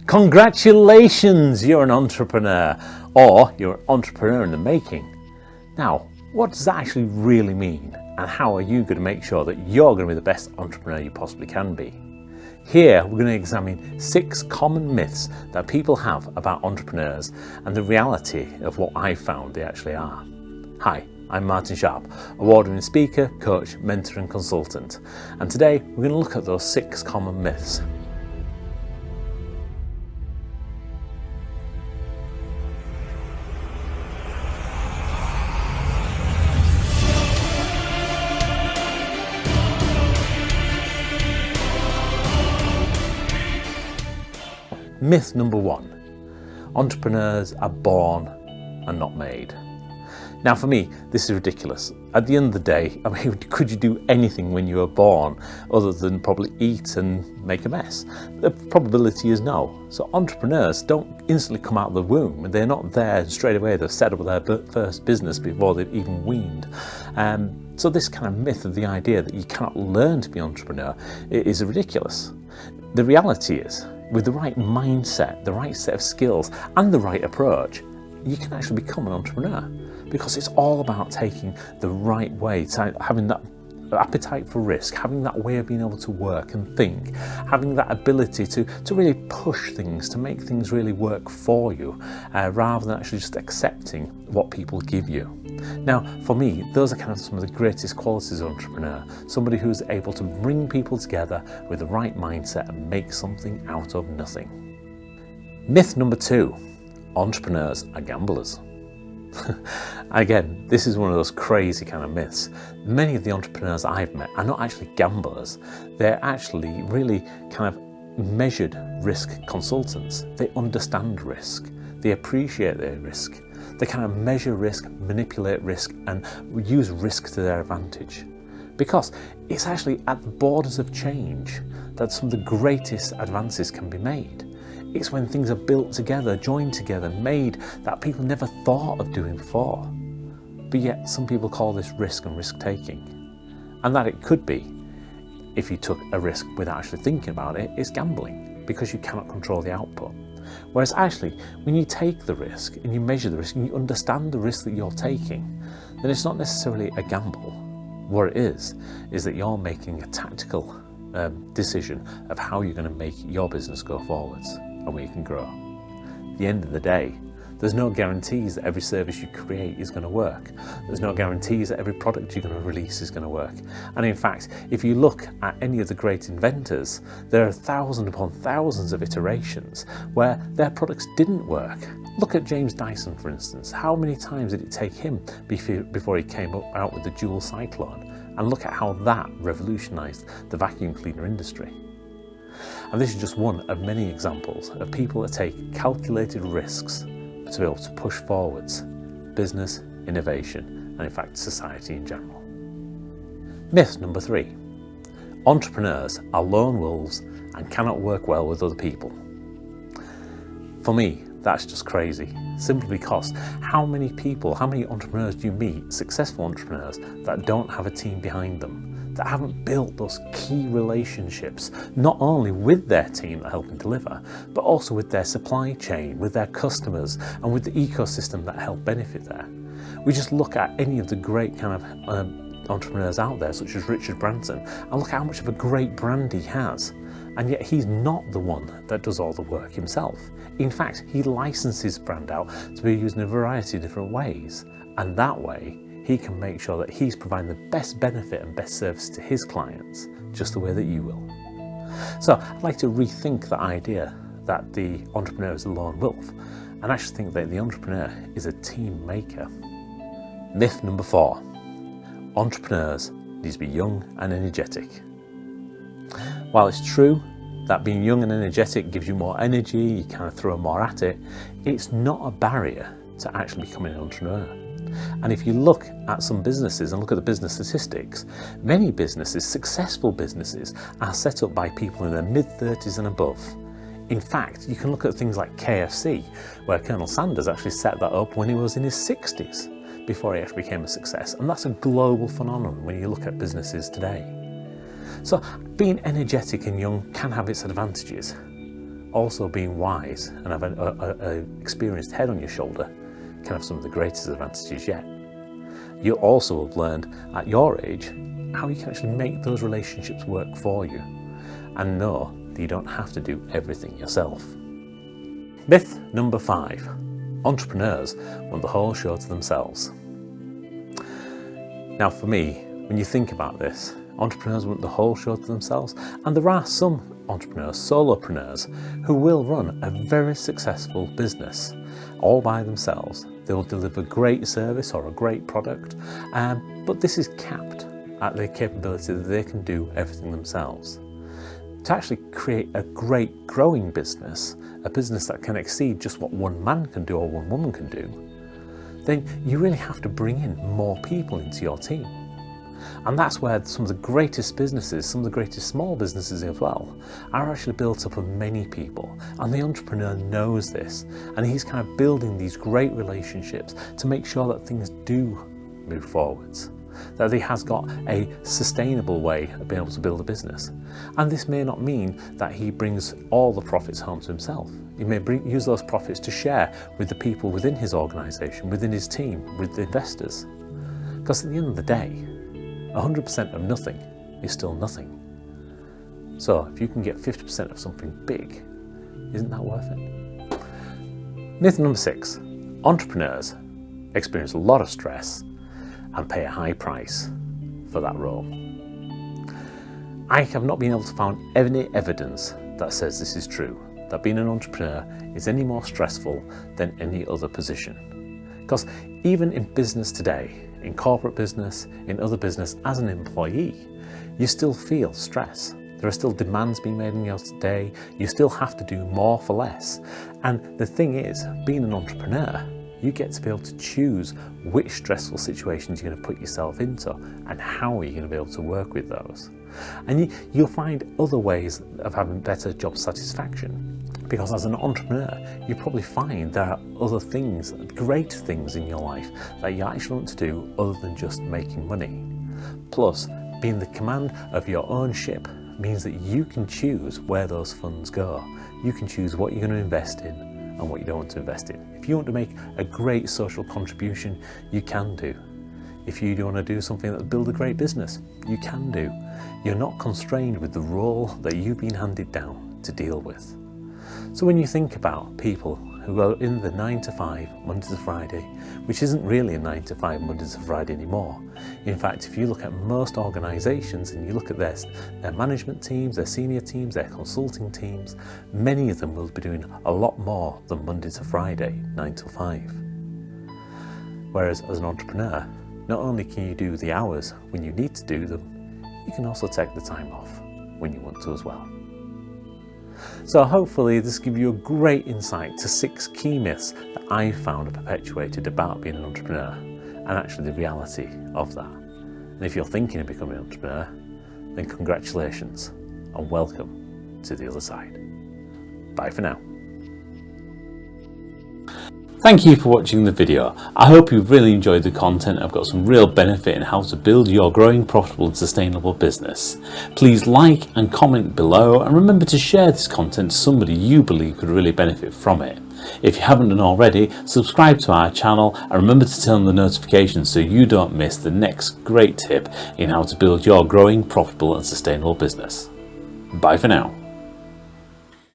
Congratulations, you're an entrepreneur, or you're an entrepreneur in the making. Now, what does that actually really mean? And how are you going to make sure that you're going to be the best entrepreneur you possibly can be? Here, we're going to examine 6 common myths that people have about entrepreneurs and the reality of what I found they actually are. Hi, I'm Martin Sharp, award-winning speaker, coach, mentor and consultant. And today, we're going to look at those 6 common myths. Myth number 1, entrepreneurs are born and not made. Now for me, this is ridiculous. At the end of the day, I mean, could you do anything when you were born other than probably eat and make a mess? The probability is no. So entrepreneurs don't instantly come out of the womb. They're not there straight away. They've set up their first business before they've even weaned. So this kind of myth of the idea that you cannot learn to be an entrepreneur is ridiculous. The reality is, with the right mindset, the right set of skills and the right approach, you can actually become an entrepreneur, because it's all about taking the right way, having that appetite for risk, having that way of being able to work and think, having that ability to really push things, to make things really work for you, rather than actually just accepting what people give you. Now, for me, those are kind of some of the greatest qualities of an entrepreneur, somebody who's able to bring people together with the right mindset and make something out of nothing. Myth number 2, entrepreneurs are gamblers. Again, this is one of those crazy kind of myths. Many of the entrepreneurs I've met are not actually gamblers. They're actually really kind of measured risk consultants. They understand risk. They appreciate their risk. They kind of measure risk, manipulate risk, and use risk to their advantage. Because it's actually at the borders of change that some of the greatest advances can be made. It's when things are built together, joined together, made that people never thought of doing before. But yet some people call this risk and risk taking. And that it could be, if you took a risk without actually thinking about it, is gambling, because you cannot control the output. Whereas actually, when you take the risk and you measure the risk and you understand the risk that you're taking, then it's not necessarily a gamble. What it is that you're making a tactical decision of how you're going to make your business go forwards and where you can grow. At the end of the day, there's no guarantees that every service you create is going to work. There's no guarantees that every product you're going to release is going to work. And in fact, if you look at any of the great inventors, there are thousands upon thousands of iterations where their products didn't work. Look at James Dyson, for instance. How many times did it take him before he came out with the dual cyclone? And look at how that revolutionized the vacuum cleaner industry. And this is just one of many examples of people that take calculated risks to be able to push forwards business, innovation, and in fact society in general. Myth number 3, entrepreneurs are lone wolves and cannot work well with other people. For me, that's just crazy, simply because how many entrepreneurs do you meet, successful entrepreneurs, that don't have a team behind them, that haven't built those key relationships, not only with their team that help them deliver, but also with their supply chain, with their customers, and with the ecosystem that help benefit there. We just look at any of the great kind of entrepreneurs out there, such as Richard Branson, and look at how much of a great brand he has. And yet he's not the one that does all the work himself. In fact, he licenses his brand out to be used in a variety of different ways. And that way, he can make sure that he's providing the best benefit and best service to his clients, just the way that you will. So I'd like to rethink the idea that the entrepreneur is a lone wolf, and actually think that the entrepreneur is a team maker. Myth number 4, entrepreneurs need to be young and energetic. While it's true that being young and energetic gives you more energy, you kind of throw more at it, it's not a barrier to actually becoming an entrepreneur. And if you look at some businesses and look at the business statistics, many businesses, successful businesses, are set up by people in their mid-30s and above. In fact, you can look at things like KFC, where Colonel Sanders actually set that up when he was in his 60s, before he actually became a success. And that's a global phenomenon when you look at businesses today. So being energetic and young can have its advantages. also being wise and have an experienced head on your shoulder can have some of the greatest advantages yet. You'll also have learned at your age how you can actually make those relationships work for you and know that you don't have to do everything yourself. Myth number 5. Entrepreneurs want the whole show to themselves. Now for me, when you think about this, entrepreneurs want the whole show to themselves, and there are some entrepreneurs, solopreneurs, who will run a very successful business all by themselves. They will deliver great service or a great product, but this is capped at their capability that they can do everything themselves. To actually create a great growing business, a business that can exceed just what one man can do or one woman can do, then you really have to bring in more people into your team. And that's where some of the greatest businesses, some of the greatest small businesses as well, are actually built up of many people. And the entrepreneur knows this, and he's kind of building these great relationships to make sure that things do move forwards, that he has got a sustainable way of being able to build a business. And this may not mean that he brings all the profits home to himself. He may use those profits to share with the people within his organisation, within his team, with the investors. Because at the end of the day, 100% of nothing is still nothing. So if you can get 50% of something big, isn't that worth it? Myth number 6. Entrepreneurs experience a lot of stress and pay a high price for that role. I have not been able to find any evidence that says this is true, that being an entrepreneur is any more stressful than any other position. Because even in business today, in corporate business, in other business, as an employee, you still feel stress. There are still demands being made in your day. You still have to do more for less. And the thing is, being an entrepreneur, you get to be able to choose which stressful situations you're going to put yourself into and how are you going to be able to work with those. And you'll find other ways of having better job satisfaction. Because as an entrepreneur, you probably find there are other things, great things in your life that you actually want to do other than just making money. Plus, being the command of your own ship means that you can choose where those funds go. You can choose what you're going to invest in and what you don't want to invest in. If you want to make a great social contribution, you can do. If you want to do something that will build a great business, you can do. You're not constrained with the role that you've been handed down to deal with. So when you think about people who are in the 9 to 5, Monday to Friday, which isn't really a 9 to 5, Monday to Friday anymore. In fact, if you look at most organisations and you look at their management teams, their senior teams, their consulting teams, many of them will be doing a lot more than Monday to Friday, 9 to 5. Whereas as an entrepreneur, not only can you do the hours when you need to do them, you can also take the time off when you want to as well. So hopefully this gives you a great insight to 6 key myths that I found are perpetuated about being an entrepreneur and actually the reality of that. And if you're thinking of becoming an entrepreneur, then congratulations and welcome to the other side. Bye for now. Thank you for watching the video. I hope you've really enjoyed the content. I've got some real benefit in how to build your growing, profitable and sustainable business. Please like and comment below and remember to share this content to somebody you believe could really benefit from it. If you haven't done already, subscribe to our channel and remember to turn on the notifications so you don't miss the next great tip in how to build your growing, profitable and sustainable business. Bye for now.